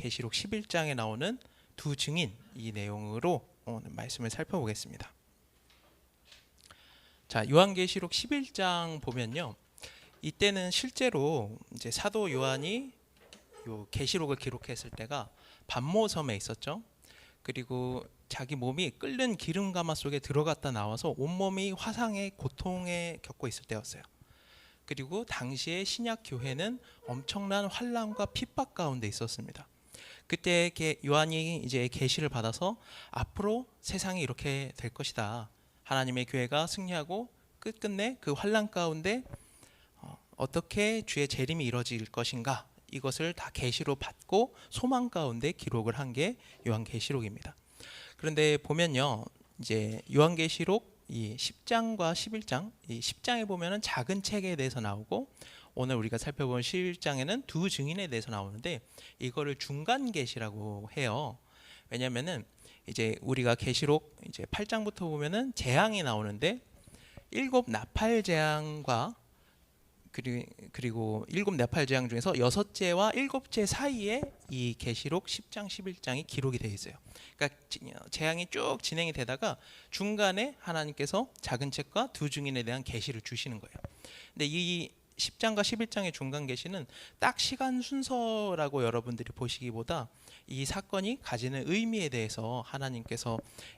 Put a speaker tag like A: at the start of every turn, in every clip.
A: 계시록 11장에 나오는 두 증인 이 내용으로 오늘 말씀을 살펴보겠습니다. 자, 요한계시록 11장 보면요. 이때는 실제로 이제 사도 요한이 요 계시록을 기록했을 때가 반모섬에 있었죠. 그리고 자기 몸이 끓는 기름 가마 속에 들어갔다 나와서 온몸이 화상의 고통에 겪고 있을 때였어요. 그리고 당시에 신약 교회는 엄청난 환난과 핍박 가운데 있었습니다. 그때 요한이 이제 계시를 받아서 앞으로 세상이 이렇게 될 것이다. 하나님의 교회가 승리하고 끝끝내 그 환난 가운데 어떻게 주의 재림이 이루어질 것인가, 이것을 다 계시로 받고 소망 가운데 기록을 한 게 요한계시록입니다. 그런데 보면요, 이제 요한계시록 이 10장과 11장, 이 10장에 보면은 작은 책에 대해서 나오고 오늘 우리가 살펴본 11장에는 두 증인에 대해서 나오는데 이거를 중간 계시라고 해요. 왜냐면은 이제 우리가 계시록 이제 8장부터 보면은 재앙이 나오는데 일곱 나팔 재앙과 그리고 일곱 나팔 재앙 중에서 여섯째와 일곱째 사이에 이 계시록 10장 11장이 기록이 되어 있어요. 그러니까 재앙이 쭉 진행이 되다가 중간에 하나님께서 작은 책과 두 증인에 대한 계시를 주시는 거예요. 근데 이 10장과 11장의 중간 계시는 딱 시간 순서라고 여러분들이 보시기보다 이 사건이 가지는 의미에 대해서 하나님께서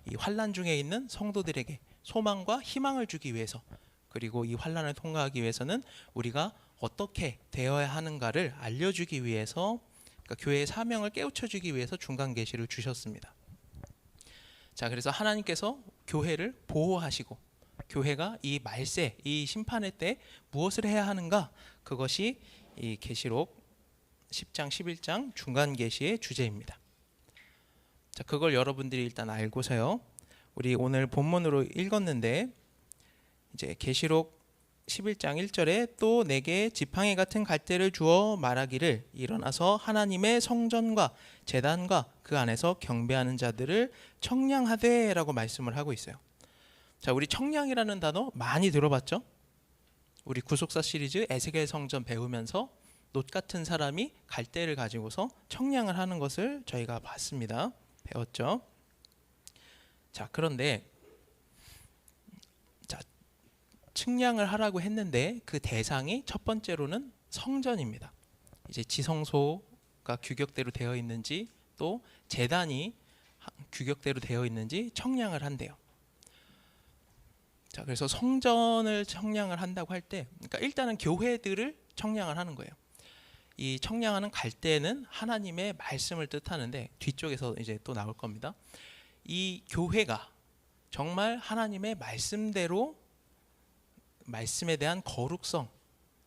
A: 이 환난 중에 있는 성도들에게 소망과 희망을 주기 위해서, 그리고 이 환난을 통과하기 위해서는 우리가 어떻게 되어야 하는가를 알려주기 위해서, 그러니까 교회의 사명을 깨우쳐주기 위해서 중간 계시를 주셨습니다. 자, 그래서 하나님께서 교회를 보호하시고 교회가 이 말세, 이 심판의 때 무엇을 해야 하는가, 그것이 이 계시록 10장 11장 중간 계시의 주제입니다. 자, 그걸 여러분들이 일단 알고서요, 우리 오늘 본문으로 읽었는데 이제 계시록 11장 1절에 또 내게 지팡이 같은 갈대를 주어 말하기를 일어나서 하나님의 성전과 제단과 그 안에서 경배하는 자들을 청량하되 라고 말씀을 하고 있어요. 자, 우리 청량이라는 단어 많이 들어봤죠? 우리 구속사 시리즈 에스겔 성전 배우면서 놋 같은 사람이 갈대를 가지고서 청량을 하는 것을 저희가 봤습니다. 배웠죠? 자, 그런데 측량을 하라고 했는데 그 대상이 첫 번째로는 성전입니다. 이제 지성소가 규격대로 되어 있는지 또 제단이 규격대로 되어 있는지 청량을 한대요. 자, 그래서 성전을 청량을 한다고 할 때, 그러니까 일단은 교회들을 청량을 하는 거예요. 이 청량하는 갈대는 하나님의 말씀을 뜻하는데 뒤쪽에서 이제 또 나올 겁니다. 이 교회가 정말 하나님의 말씀대로 말씀에 대한 거룩성,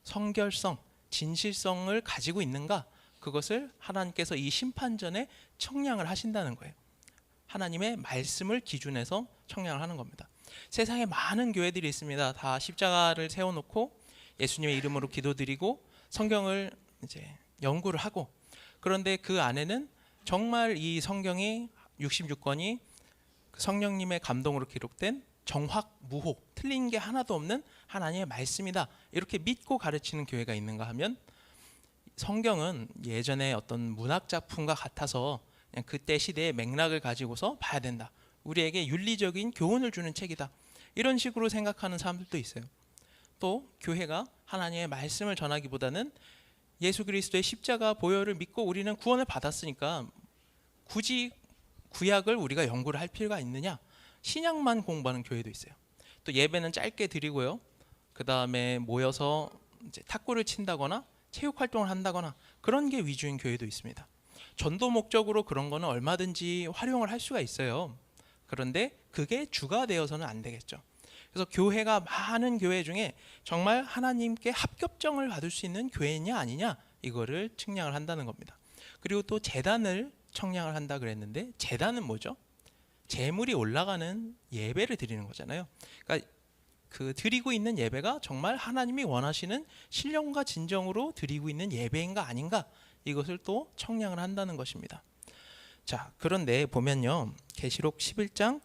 A: 성결성, 진실성을 가지고 있는가, 그것을 하나님께서 이 심판전에 청량을 하신다는 거예요. 하나님의 말씀을 기준해서 청량을 하는 겁니다. 세상에 많은 교회들이 있습니다. 다 십자가를 세워놓고 예수님의 이름으로 기도드리고 성경을 이제 연구를 하고, 그런데 그 안에는 정말 이 성경이 66권이 성령님의 감동으로 기록된 정확무호, 틀린 게 하나도 없는 하나님의 말씀이다, 이렇게 믿고 가르치는 교회가 있는가 하면 성경은 예전에 어떤 문학 작품과 같아서 그냥 그때 시대의 맥락을 가지고서 봐야 된다, 우리에게 윤리적인 교훈을 주는 책이다, 이런 식으로 생각하는 사람들도 있어요. 또 교회가 하나님의 말씀을 전하기보다는 예수 그리스도의 십자가 보혈을 믿고 우리는 구원을 받았으니까 굳이 구약을 우리가 연구를 할 필요가 있느냐, 신약만 공부하는 교회도 있어요. 또 예배는 짧게 드리고요, 그 다음에 모여서 이제 탁구를 친다거나 체육 활동을 한다거나 그런 게 위주인 교회도 있습니다. 전도 목적으로 그런 거는 얼마든지 활용을 할 수가 있어요. 그런데 그게 주가 되어서는 안 되겠죠. 그래서 교회가 많은 교회 중에 정말 하나님께 합격점을 받을 수 있는 교회냐 아니냐, 이거를 측량을 한다는 겁니다. 그리고 또 제단을 청량을 한다 그랬는데 제단은 뭐죠? 제물이 올라가는 예배를 드리는 거잖아요. 그러니까 그 드리고 있는 예배가 정말 하나님이 원하시는 신령과 진정으로 드리고 있는 예배인가 아닌가, 이것을 또 청량을 한다는 것입니다. 자, 그런데 보면요, 계시록 11장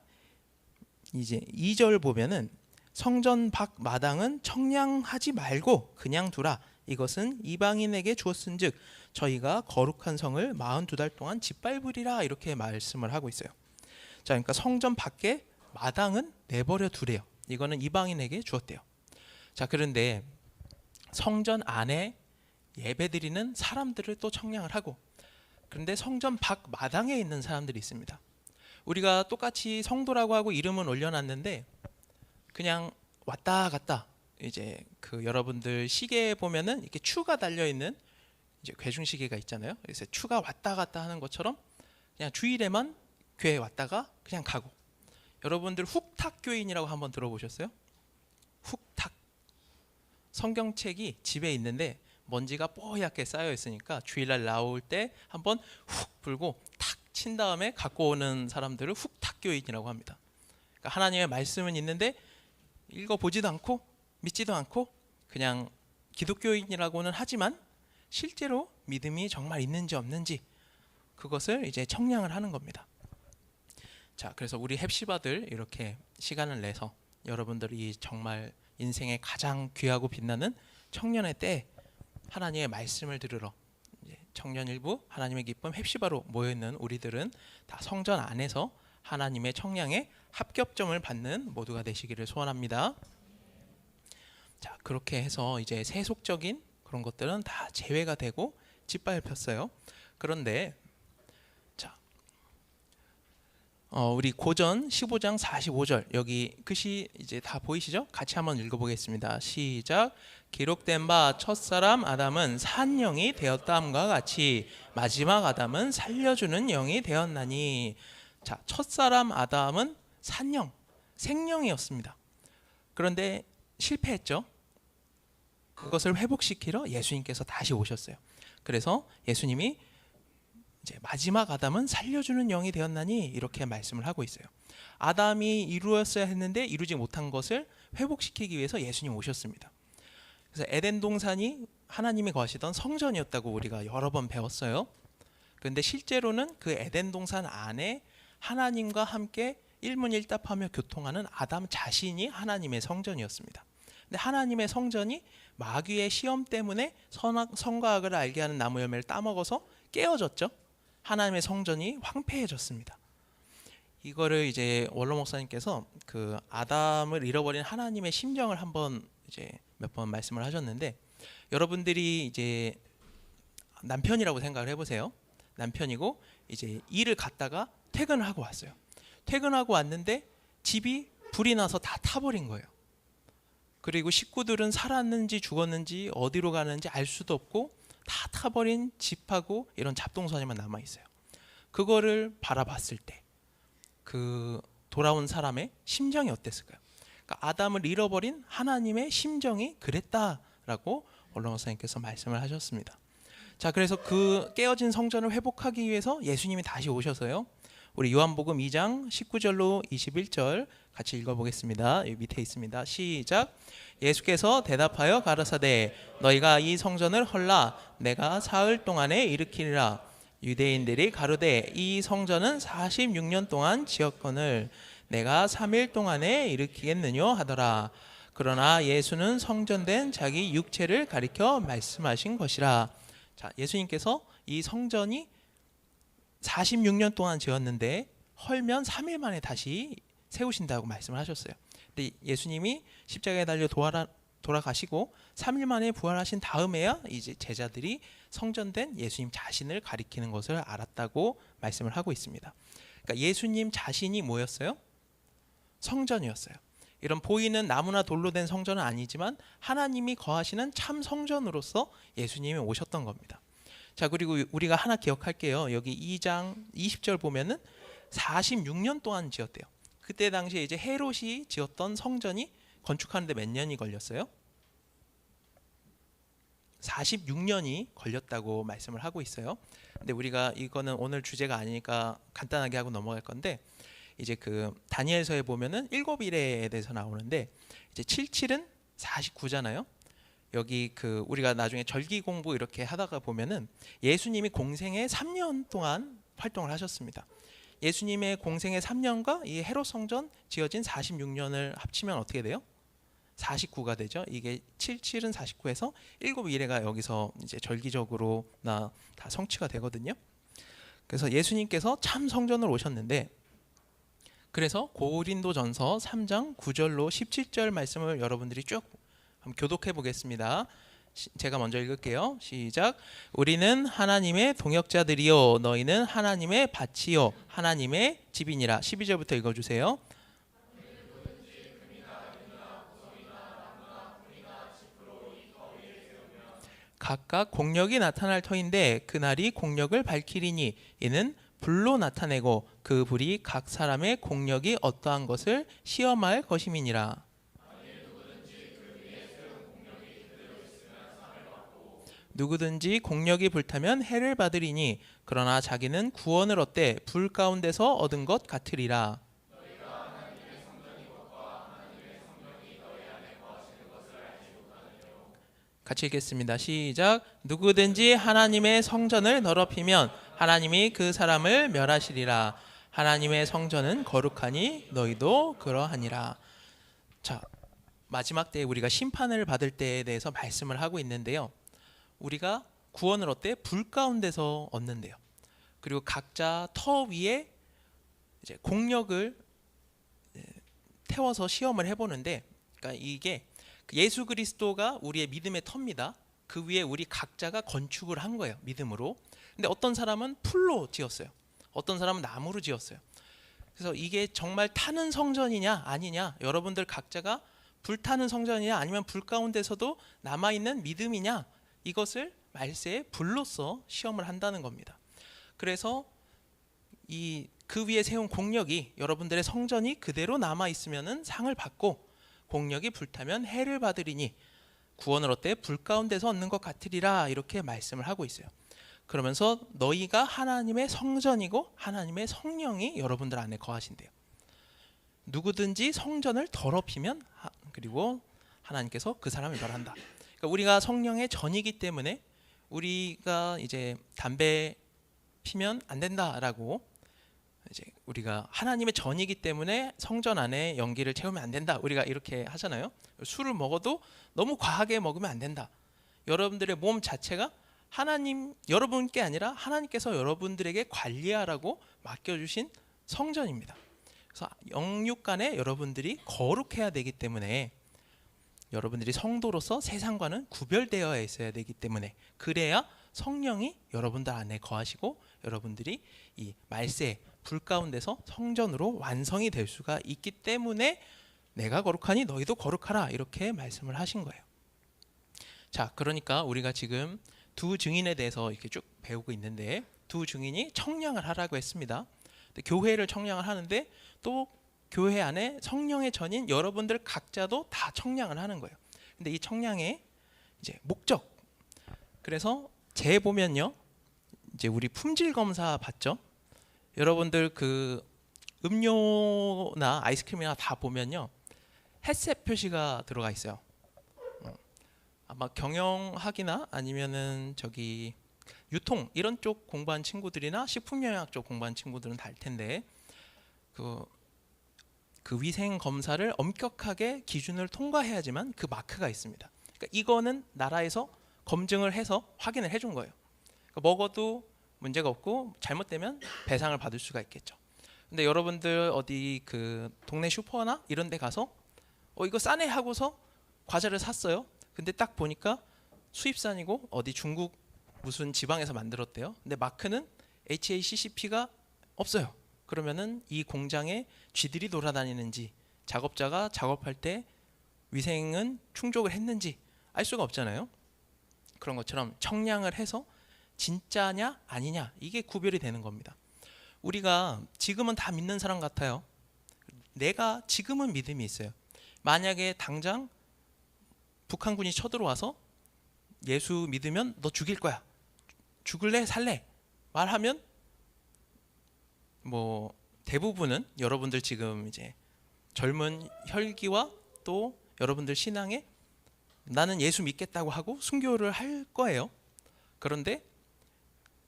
A: 이제 2절 보면은 성전 밖 마당은 청량하지 말고 그냥 두라, 이것은 이방인에게 주었은즉 저희가 거룩한 성을 42달 동안 짓밟으리라 이렇게 말씀을 하고 있어요. 자, 그러니까 성전 밖에 마당은 내버려 두래요. 이거는 이방인에게 주었대요. 자, 그런데 성전 안에 예배드리는 사람들을 또 청량을 하고, 그런데 성전 밖 마당에 있는 사람들이 있습니다. 우리가 똑같이 성도라고 하고 이름은 올려놨는데 그냥 왔다 갔다, 이제 그 여러분들 시계에 보면은 이렇게 추가 달려 있는 이제 괴중 시계가 있잖아요. 그래서 추가 왔다 갔다 하는 것처럼 그냥 주일에만 교회 왔다가 그냥 가고. 여러분들 훅탁 교인이라고 한번 들어보셨어요? 훅탁. 성경책이 집에 있는데 먼지가 뽀얗게 쌓여 있으니까 주일날 나올 때 한번 훅 불고 탁 친 다음에 갖고 오는 사람들을 훅탁 교인이라고 합니다. 그러니까 하나님의 말씀은 있는데 읽어보지도 않고 믿지도 않고 그냥 기독교인이라고는 하지만 실제로 믿음이 정말 있는지 없는지 그것을 이제 청량을 하는 겁니다. 자, 그래서 우리 헵시바들 이렇게 시간을 내서 여러분들이 정말 인생의 가장 귀하고 빛나는 청년의 때 하나님의 말씀을 들으러 이제 청년 일부 하나님의 기쁨 헵시바로 모여있는 우리들은 다 성전 안에서 하나님의 청량에 합격점을 받는 모두가 되시기를 소원합니다. 자, 그렇게 해서 이제 세속적인 그런 것들은 다 제외가 되고 짓밟혔어요. 그런데 자, 우리 고전 15장 45절 여기 글씨 이제 다 보이시죠? 같이 한번 읽어보겠습니다. 시작. 기록된 바 첫사람 아담은 산영이 되었다함과 같이 마지막 아담은 살려주는 영이 되었나니. 자, 첫사람 아담은 산영, 생명이었습니다. 그런데 실패했죠. 그것을 회복시키러 예수님께서 다시 오셨어요. 그래서 예수님이 이제 마지막 아담은 살려주는 영이 되었나니 이렇게 말씀을 하고 있어요. 아담이 이루었어야 했는데 이루지 못한 것을 회복시키기 위해서 예수님 오셨습니다. 그래서 에덴 동산이 하나님이 거하시던 성전이었다고 우리가 여러 번 배웠어요. 그런데 실제로는 그 에덴 동산 안에 하나님과 함께 일문일답하며 교통하는 아담 자신이 하나님의 성전이었습니다. 근데 하나님의 성전이 마귀의 시험 때문에 선과 악을 알게 하는 나무 열매를 따먹어서 깨어졌죠. 하나님의 성전이 황폐해졌습니다. 이거를 이제 원로 목사님께서 그 아담을 잃어버린 하나님의 심정을 한번 이제 몇 번 말씀을 하셨는데, 여러분들이 이제 남편이라고 생각을 해보세요. 남편이고 이제 일을 갔다가 퇴근을 하고 왔어요. 퇴근하고 왔는데 집이 불이 나서 다 타버린 거예요. 그리고 식구들은 살았는지 죽었는지 어디로 가는지 알 수도 없고 다 타버린 집하고 이런 잡동사니만 남아 있어요. 그거를 바라봤을 때 그 돌아온 사람의 심정이 어땠을까요? 그러니까 아담을 잃어버린 하나님의 심정이 그랬다라고 원로 목사님께서 말씀을 하셨습니다. 자, 그래서 그 깨어진 성전을 회복하기 위해서 예수님이 다시 오셔서요. 우리 요한복음 2장 19절로 21절 같이 읽어보겠습니다. 여기 밑에 있습니다. 시작. 예수께서 대답하여 가라사대 너희가 이 성전을 헐라 내가 사흘 동안에 일으키리라. 유대인들이 가로되 이 성전은 46년 동안 지었거늘 내가 3일 동안에 일으키겠느냐 하더라. 그러나 예수는 성전된 자기 육체를 가리켜 말씀하신 것이라. 자, 예수님께서 이 성전이 46년 동안 지었는데 헐면 3일 만에 다시 세우신다고 말씀을 하셨어요. 근데 예수님이 십자가에 달려 돌아가시고 3일 만에 부활하신 다음에야 이제 제자들이 성전된 예수님 자신을 가리키는 것을 알았다고 말씀을 하고 있습니다. 그러니까 예수님 자신이 뭐였어요? 성전이었어요. 이런 보이는 나무나 돌로 된 성전은 아니지만 하나님이 거하시는 참 성전으로서 예수님이 오셨던 겁니다. 자, 그리고 우리가 하나 기억할게요. 여기 2장 20절 보면은 46년 동안 지었대요. 그때 당시에 이제 헤롯이 지었던 성전이 건축하는데 몇 년이 걸렸어요? 46년이 걸렸다고 말씀을 하고 있어요. 근데 우리가 이거는 오늘 주제가 아니니까 간단하게 하고 넘어갈 건데, 이제 그 다니엘서에 보면은 7일에 대해서 나오는데 이제 77은 49잖아요. 여기 그 우리가 나중에 절기 공부 이렇게 하다가 보면은 예수님이 공생애 3년 동안 활동을 하셨습니다. 예수님의 공생애 3년과 이 헤롯 성전 지어진 46년을 합치면 어떻게 돼요? 49가 되죠. 이게 77은 49에서 7 미래가 여기서 이제 절기적으로 다 성취가 되거든요. 그래서 예수님께서 참 성전을 오셨는데, 그래서 고린도전서 3장 9절로 17절 말씀을 여러분들이 쭉 한번 교독해 보겠습니다. 제가 먼저 읽을게요. 시작. 우리는 하나님의 동역자들이요 너희는 하나님의 밭이요 하나님의 집이니라. 12절부터 읽어주세요. 각각 공력이 나타날 터인데 그날이 공력을 밝히리니 이는 불로 나타내고 그 불이 각 사람의 공력이 어떠한 것을 시험할 것임이니라. 누구든지 공력이 불타면 해를 받으리니 그러나 자기는 구원을 얻되 불 가운데서 얻은 것 같으리라. 같이 읽겠습니다. 시작. 누구든지 하나님의 성전을 더럽히면 하나님이 그 사람을 멸하시리라. 하나님의 성전은 거룩하니 너희도 그러하니라. 자, 마지막 때에 우리가 심판을 받을 때에 대해서 말씀을 하고 있는데요. 우리가 구원을 얻되 불 가운데서 얻는데요. 그리고 각자 터 위에 이제 공력을 태워서 시험을 해보는데, 그러니까 이게 예수 그리스도가 우리의 믿음의 터입니다. 그 위에 우리 각자가 건축을 한 거예요, 믿음으로. 근데 어떤 사람은 풀로 지었어요. 어떤 사람은 나무로 지었어요. 그래서 이게 정말 타는 성전이냐 아니냐, 여러분들 각자가 불타는 성전이냐 아니면 불 가운데서도 남아있는 믿음이냐, 이것을 말세에 불로써 시험을 한다는 겁니다. 그래서 그 위에 세운 공력이, 여러분들의 성전이 그대로 남아있으면 상을 받고, 공력이 불타면 해를 받으리니 구원을 얻되 불 가운데서 얻는 것 같으리라, 이렇게 말씀을 하고 있어요. 그러면서 너희가 하나님의 성전이고 하나님의 성령이 여러분들 안에 거하신대요. 누구든지 성전을 더럽히면 그리고 하나님께서 그 사람을 멸한다. 그러니까 우리가 성령의 전이기 때문에 우리가 이제 담배 피면 안 된다라고, 이제 우리가 하나님의 전이기 때문에 성전 안에 연기를 채우면 안 된다, 우리가 이렇게 하잖아요. 술을 먹어도 너무 과하게 먹으면 안 된다. 여러분들의 몸 자체가 하나님, 여러분께 아니라 하나님께서 여러분들에게 관리하라고 맡겨주신 성전입니다. 그래서 영육간에 여러분들이 거룩해야 되기 때문에, 여러분들이 성도로서 세상과는 구별되어 있어야 되기 때문에, 그래야 성령이 여러분들 안에 거하시고 여러분들이 이 말세 불 가운데서 성전으로 완성이 될 수가 있기 때문에 내가 거룩하니 너희도 거룩하라, 이렇게 말씀을 하신 거예요. 자, 그러니까 우리가 지금 두 증인에 대해서 이렇게 쭉 배우고 있는데, 두 증인이 청량을 하라고 했습니다. 교회를 청량을 하는데 또 교회 안에 성령의 전인 여러분들 각자도 다 청량을 하는 거예요. 근데 이 청량의 이제 목적, 그래서 재 보면요, 이제 우리 품질 검사 봤죠? 여러분들 그 음료나 아이스크림이나 다 보면요, 햇셋 표시가 들어가 있어요. 아마 경영학이나 아니면은 저기 유통 이런 쪽 공부한 친구들이나 식품영양 쪽 공부한 친구들은 다 알 텐데, 그 위생 검사를 엄격하게 기준을 통과해야지만 그 마크가 있습니다. 그러니까 이거는 나라에서 검증을 해서 확인을 해준 거예요. 그러니까 먹어도 문제가 없고 잘못되면 배상을 받을 수가 있겠죠. 근데 여러분들 어디 그 동네 슈퍼나 이런 데 가서 이거 싸네 하고서 과자를 샀어요. 근데 딱 보니까 수입산이고 어디 중국 무슨 지방에서 만들었대요. 근데 마크는 HACCP가 없어요. 그러면은 이 공장에 쥐들이 돌아다니는지, 작업자가 작업할 때 위생은 충족을 했는지 알 수가 없잖아요. 그런 것처럼 청량을 해서 진짜냐 아니냐, 이게 구별이 되는 겁니다. 우리가 지금은 다 믿는 사람 같아요. 내가 지금은 믿음이 있어요. 만약에 당장 북한군이 쳐들어와서 예수 믿으면 너 죽일 거야, 죽을래 살래 말하면, 뭐 대부분은 여러분들 지금 이제 젊은 혈기와 또 여러분들 신앙에 나는 예수 믿겠다고 하고 순교를 할 거예요. 그런데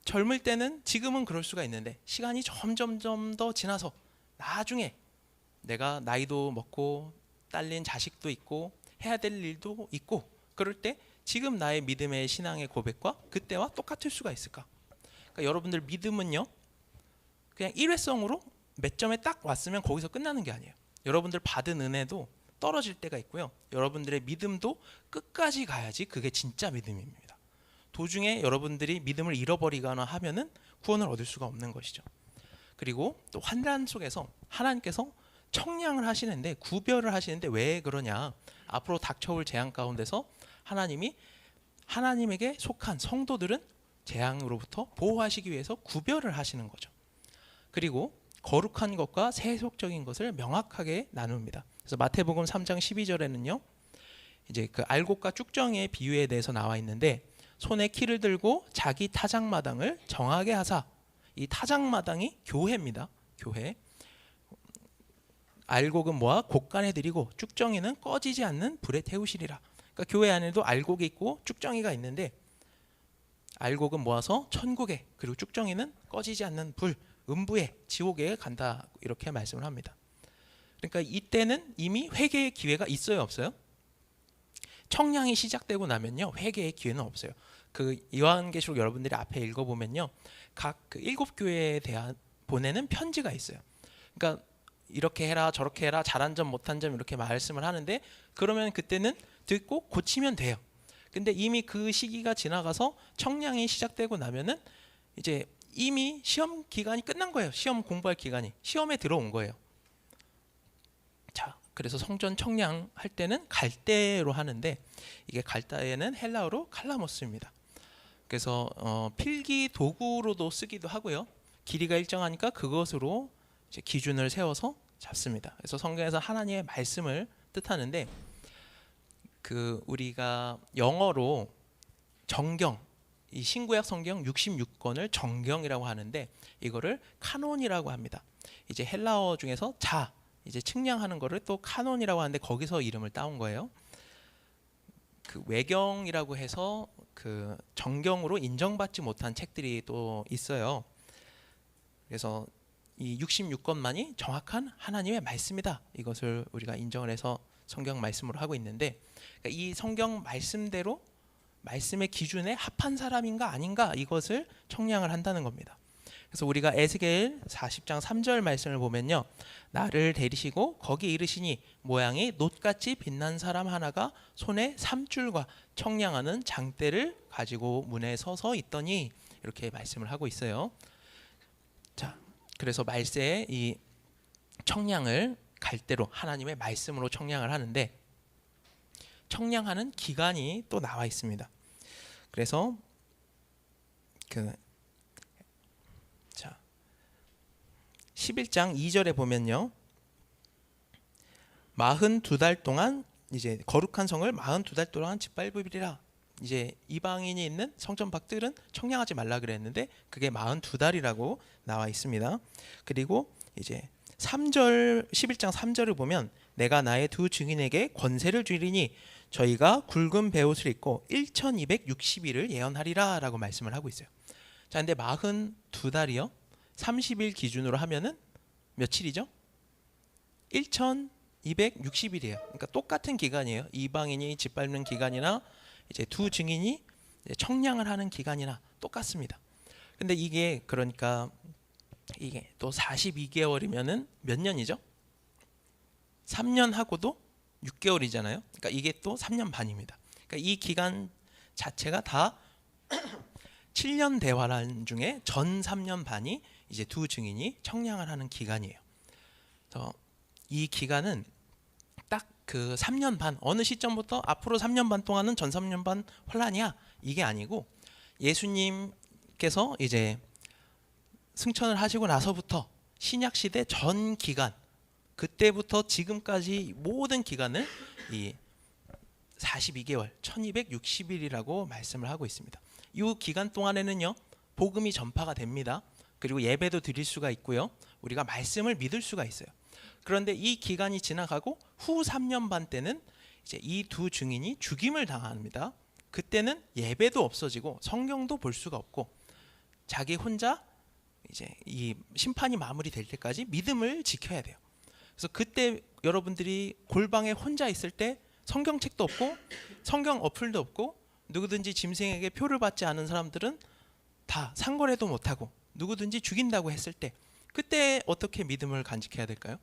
A: 젊을 때는, 지금은 그럴 수가 있는데 시간이 점점 더 지나서 나중에 내가 나이도 먹고 딸린 자식도 있고 해야 될 일도 있고, 그럴 때 지금 나의 믿음의 신앙의 고백과 그때와 똑같을 수가 있을까? 그러니까 여러분들 믿음은요, 그냥 일회성으로 몇 점에 딱 왔으면 거기서 끝나는 게 아니에요. 여러분들 받은 은혜도 떨어질 때가 있고요. 여러분들의 믿음도 끝까지 가야지 그게 진짜 믿음입니다. 도중에 여러분들이 믿음을 잃어버리거나 하면은 구원을 얻을 수가 없는 것이죠. 그리고 또 환난 속에서 하나님께서 청량을 하시는데, 구별을 하시는데 왜 그러냐? 앞으로 닥쳐올 재앙 가운데서 하나님이 하나님에게 속한 성도들은 재앙으로부터 보호하시기 위해서 구별을 하시는 거죠. 그리고 거룩한 것과 세속적인 것을 명확하게 나눕니다. 그래서 마태복음 3장 12절에는요, 이제 그 알곡과 쭉정이의 비유에 대해서 나와 있는데, 손에 키를 들고 자기 타작마당을 정하게 하사, 이 타작마당이 교회입니다. 교회. 알곡은 모아 곡간에 들이고 쭉정이는 꺼지지 않는 불에 태우시리라. 그러니까 교회 안에도 알곡이 있고 쭉정이가 있는데, 알곡은 모아서 천국에, 그리고 쭉정이는 꺼지지 않는 불, 음부에, 지옥에 간다, 이렇게 말씀을 합니다. 그러니까 이때는 이미 회개의 기회가 있어요, 없어요? 청량이 시작되고 나면요, 회개의 기회는 없어요. 그 요한계시록 여러분들이 앞에 읽어보면요, 각 그 7교회에 대한 보내는 편지가 있어요. 그러니까 이렇게 해라 저렇게 해라, 잘한 점 못한 점 이렇게 말씀을 하는데, 그러면 그때는 듣고 고치면 돼요. 근데 이미 그 시기가 지나가서 청량이 시작되고 나면은 이제 이미 시험 기간이 끝난 거예요. 시험 공부할 기간이, 시험에 들어온 거예요. 자, 그래서 성전 청량할 때는 갈대로 하는데, 이게 갈대는 헬라어로 칼라모스입니다. 그래서 필기 도구로도 쓰기도 하고요. 길이가 일정하니까 그것으로 이제 기준을 세워서 잡습니다. 그래서 성경에서 하나님의 말씀을 뜻하는데, 그 우리가 영어로 정경, 이 신구약 성경 66권을 정경이라고 하는데, 이거를 카논이라고 합니다. 이제 헬라어 중에서 이제 측량하는 거를 또 카논이라고 하는데, 거기서 이름을 따온 거예요. 그 외경이라고 해서 그 정경으로 인정받지 못한 책들이 또 있어요. 그래서 이 66권만이 정확한 하나님의 말씀이다, 이것을 우리가 인정을 해서 성경 말씀으로 하고 있는데, 그러니까 이 성경 말씀대로 말씀의 기준에 합한 사람인가 아닌가, 이것을 청량을 한다는 겁니다. 그래서 우리가 에스겔 40장 3절 말씀을 보면요, 나를 데리시고 거기 이르시니 모양이 놋같이 빛난 사람 하나가 손에 삼줄과 청량하는 장대를 가지고 문에 서서 있더니, 이렇게 말씀을 하고 있어요. 자, 그래서 말세에 이 청량을 갈대로 하나님의 말씀으로 청량을 하는데, 청량하는 기간이 또 나와 있습니다. 그래서 11장 2절에 보면요, 42달 동안 이제 거룩한 성을 42달 동안 짓밟으리라. 이제 이방인이 있는 성전 밖들은 청량하지 말라 그랬는데, 그게 42달이라고 나와 있습니다. 그리고 이제 3절, 11장 3절을 보면, 내가 나의 두 증인에게 권세를 주리니 저희가 굵은 베옷을 입고 1260일을 예언하리라 라고 말씀을 하고 있어요. 자, 근데 42달이요, 30일 기준으로 하면은 며칠이죠? 1260일이에요. 그러니까 똑같은 기간이에요. 이방인이 짓밟는 기간이나 이제 두 증인이 이제 청량을 하는 기간이나 똑같습니다. 근데 이게 그러니까 이게 또 42개월이면은 몇 년이죠? 3년 하고도 6개월이잖아요. 그러니까 이게 또 3년 반입니다. 그러니까 이 기간 자체가 다 7년 대화란 중에 전 3년 반이 이제 두 증인이 청량을 하는 기간이에요. 이 기간은 딱 그 3년 반, 어느 시점부터 앞으로 3년 반 동안은 전 3년 반 혼란이야, 이게 아니고, 예수님께서 이제 승천을 하시고 나서부터 신약 시대 전 기간, 그때부터 지금까지 모든 기간을 이 42개월 1260일이라고 말씀을 하고 있습니다. 이 기간 동안에는요, 복음이 전파가 됩니다. 그리고 예배도 드릴 수가 있고요, 우리가 말씀을 믿을 수가 있어요. 그런데 이 기간이 지나가고 후 3년 반 때는 이제 이 두 증인이 죽임을 당합니다. 그때는 예배도 없어지고 성경도 볼 수가 없고, 자기 혼자 이제 이 심판이 마무리될 때까지 믿음을 지켜야 돼요. 그래서 그때 여러분들이 골방에 혼자 있을 때 성경책도 없고 성경 어플도 없고 누구든지 짐승에게 표를 받지 않은 사람들은 다 상거래도 못하고 누구든지 죽인다고 했을 때, 그때 어떻게 믿음을 간직해야 될까요?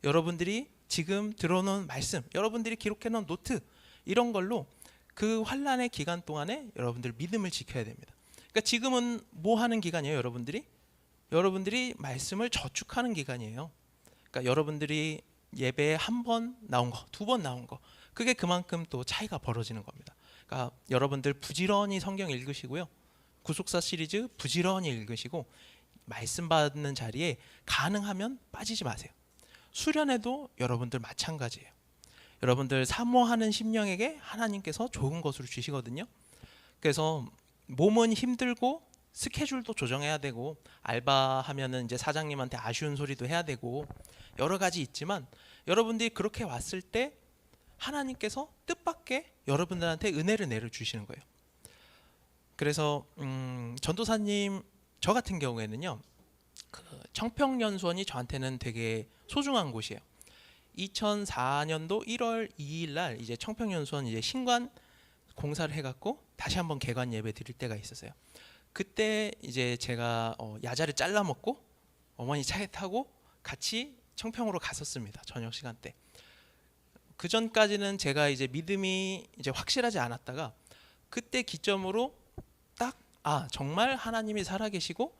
A: 여러분들이 지금 들어놓은 말씀, 여러분들이 기록해놓은 노트, 이런 걸로 그 환란의 기간 동안에 여러분들 믿음을 지켜야 됩니다. 그러니까 지금은 뭐 하는 기간이에요? 여러분들이 말씀을 저축하는 기간이에요. 그러니까 여러분들이 예배에 한 번 나온 거, 두 번 나온 거, 그게 그만큼 또 차이가 벌어지는 겁니다. 그러니까 여러분들 부지런히 성경 읽으시고요, 구속사 시리즈 부지런히 읽으시고, 말씀 받는 자리에 가능하면 빠지지 마세요. 수련회도 여러분들 마찬가지예요. 여러분들 사모하는 심령에게 하나님께서 좋은 것으로 주시거든요. 그래서 몸은 힘들고 스케줄도 조정해야 되고, 알바하면은 이제 사장님한테 아쉬운 소리도 해야 되고, 여러 가지 있지만 여러분들이 그렇게 왔을 때 하나님께서 뜻밖의 여러분들한테 은혜를 내려주시는 거예요. 그래서 전도사님 저 같은 경우에는요, 그 청평연수원이 저한테는 되게 소중한 곳이에요. 2004년도 1월 2일 날 이제 청평연수원 이제 신관 공사를 해갖고 다시 한번 개관 예배 드릴 때가 있었어요. 그때 이제 제가 야자를 잘라 먹고 어머니 차에 타고 같이 청평으로 갔었습니다. 저녁 시간 때. 그 전까지는 제가 이제 믿음이 이제 확실하지 않았다가 그때 기점으로 딱 정말 하나님이 살아계시고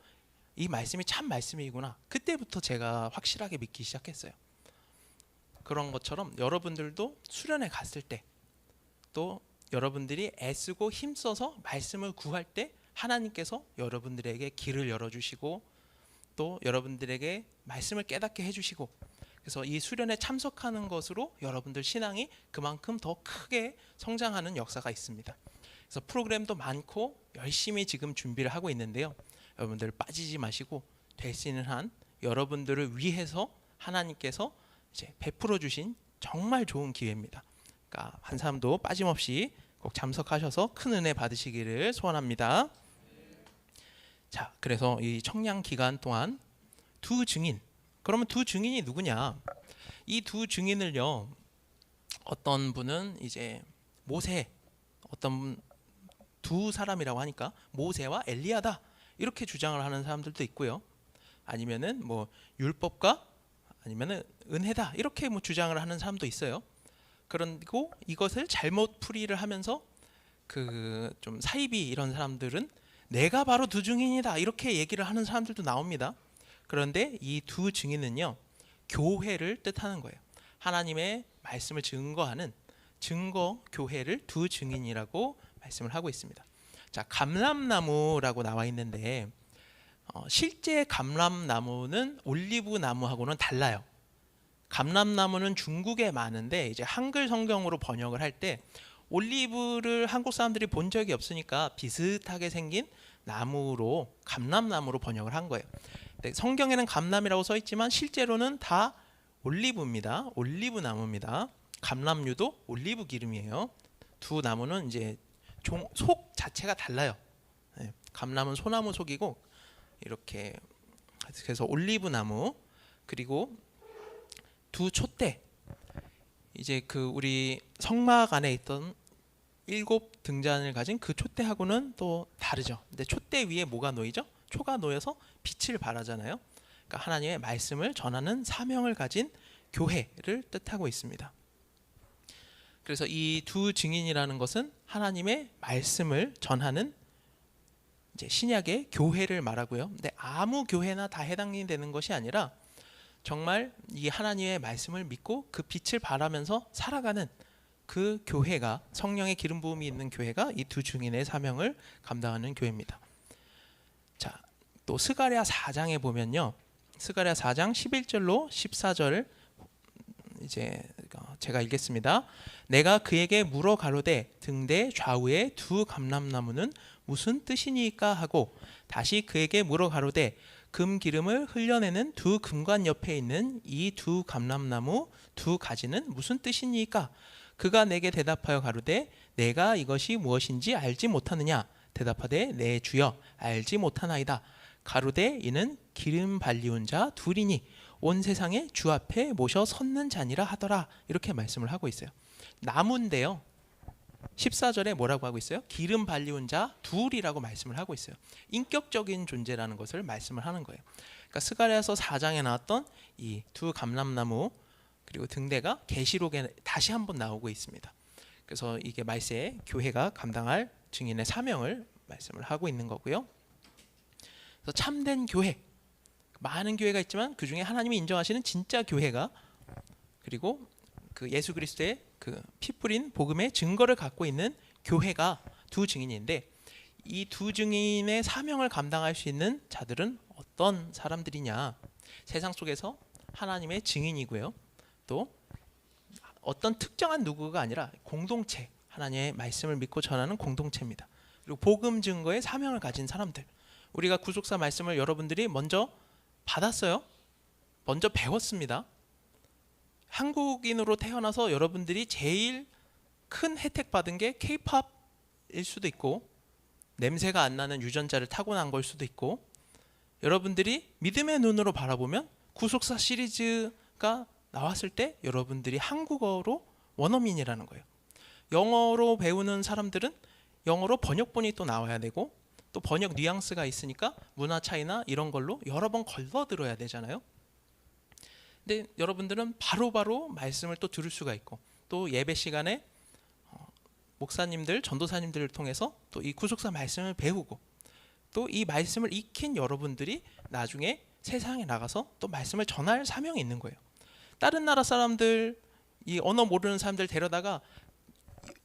A: 이 말씀이 참 말씀이구나, 그때부터 제가 확실하게 믿기 시작했어요. 그런 것처럼 여러분들도 수련회 갔을 때, 또 여러분들이 애쓰고 힘써서 말씀을 구할 때 하나님께서 여러분들에게 길을 열어주시고 또 여러분들에게 말씀을 깨닫게 해주시고, 그래서 이 수련회 참석하는 것으로 여러분들 신앙이 그만큼 더 크게 성장하는 역사가 있습니다. 그래서 프로그램도 많고 열심히 지금 준비를 하고 있는데요, 여러분들 빠지지 마시고 될 수 있는 한 여러분들을 위해서 하나님께서 이제 베풀어 주신 정말 좋은 기회입니다. 그러니까 한 사람도 빠짐없이 꼭 참석하셔서 큰 은혜 받으시기를 소원합니다. 자, 그래서 이 청량 기간 동안 두 증인, 그러면 두 증인이 누구냐? 이 두 증인을요, 어떤 분은 이제 모세, 어떤 두 사람이라고 하니까 모세와 엘리야다 이렇게 주장을 하는 사람들도 있고요. 아니면은 뭐 율법과 아니면은 은혜다 이렇게 뭐 주장을 하는 사람도 있어요. 그리고 이것을 잘못 풀이를 하면서 그 좀 사이비 이런 사람들은 내가 바로 두 증인이다 이렇게 얘기를 하는 사람들도 나옵니다. 그런데 이 두 증인은요, 교회를 뜻하는 거예요. 하나님의 말씀을 증거하는 증거 교회를 두 증인이라고 말씀을 하고 있습니다. 자, 감람나무라고 나와 있는데 실제 감람나무는 올리브 나무하고는 달라요. 감람나무는 중국에 많은데 이제 한글 성경으로 번역을 할 때 올리브를 한국 사람들이 본 적이 없으니까 비슷하게 생긴 나무로 감람나무로 번역을 한 거예요. 성경에는 감람이라고 써 있지만 실제로는 다 올리브입니다. 올리브 나무입니다. 감람류도 올리브 기름이에요. 두 나무는 이제 속 자체가 달라요. 감람은 소나무 속이고 이렇게, 그래서 올리브 나무, 그리고 두 촛대, 이제 그 우리 성막 안에 있던 7 등잔을 가진 그 촛대하고는 또 다르죠. 근데 촛대 위에 뭐가 놓이죠? 초가 놓여서 빛을 발하잖아요. 그러니까 하나님의 말씀을 전하는 사명을 가진 교회를 뜻하고 있습니다. 그래서 이 두 증인이라는 것은 하나님의 말씀을 전하는 이제 신약의 교회를 말하고요. 근데 아무 교회나 다 해당이 되는 것이 아니라 정말 이 하나님의 말씀을 믿고 그 빛을 발하면서 살아가는 그 교회가, 성령의 기름 부음이 있는 교회가 이 두 증인의 사명을 감당하는 교회입니다. 자, 또 스가랴 4장에 보면요, 스가랴 4장 11절로 14절 이제 제가 읽겠습니다. 내가 그에게 물어 가로되 등대 좌우에 두 감람나무는 무슨 뜻이니까 하고 다시 그에게 물어 가로되 금 기름을 흘려내는 두 금관 옆에 있는 이 두 감람나무 두 가지는 무슨 뜻이니까? 그가 내게 대답하여 가로되 내가 이것이 무엇인지 알지 못하느냐? 대답하되 내 주여 알지 못하나이다. 가로되 이는 기름 발리운 자 둘이니 온 세상에 주 앞에 모셔 섰는 자니라 하더라. 이렇게 말씀을 하고 있어요. 나무인데요. 14절에 뭐라고 하고 있어요? 기름 발리운 자 둘이라고 말씀을 하고 있어요. 인격적인 존재라는 것을 말씀을 하는 거예요. 그러니까 스가랴서 4장에 나왔던 이 두 감람나무 그리고 등대가 계시록에 다시 한번 나오고 있습니다. 그래서 이게 말세에 교회가 감당할 증인의 사명을 말씀을 하고 있는 거고요. 그래서 참된 교회, 많은 교회가 있지만 그 중에 하나님이 인정하시는 진짜 교회가, 그리고 그 예수 그리스도의 그 피 뿌린 복음의 증거를 갖고 있는 교회가 두 증인인데, 이 두 증인의 사명을 감당할 수 있는 자들은 어떤 사람들이냐? 세상 속에서 하나님의 증인이고요. 또 어떤 특정한 누구가 아니라 공동체, 하나님의 말씀을 믿고 전하는 공동체입니다. 그리고 복음 증거의 사명을 가진 사람들. 우리가 구속사 말씀을 여러분들이 먼저 받았어요. 먼저 배웠습니다. 한국인으로 태어나서 여러분들이 제일 큰 혜택 받은 게 K-팝일 수도 있고, 냄새가 안 나는 유전자를 타고난 걸 수도 있고, 여러분들이 믿음의 눈으로 바라보면 구속사 시리즈가 나왔을 때 여러분들이 한국어로 원어민이라는 거예요. 영어로 배우는 사람들은 영어로 번역본이 또 나와야 되고, 또 번역 뉘앙스가 있으니까 문화 차이나 이런 걸로 여러 번 걸러 들어야 되잖아요. 근데 여러분들은 바로바로 말씀을 또 들을 수가 있고, 또 예배 시간에 목사님들, 전도사님들을 통해서 또 이 구속사 말씀을 배우고, 또 이 말씀을 익힌 여러분들이 나중에 세상에 나가서 또 말씀을 전할 사명이 있는 거예요. 다른 나라 사람들, 이 언어 모르는 사람들 데려다가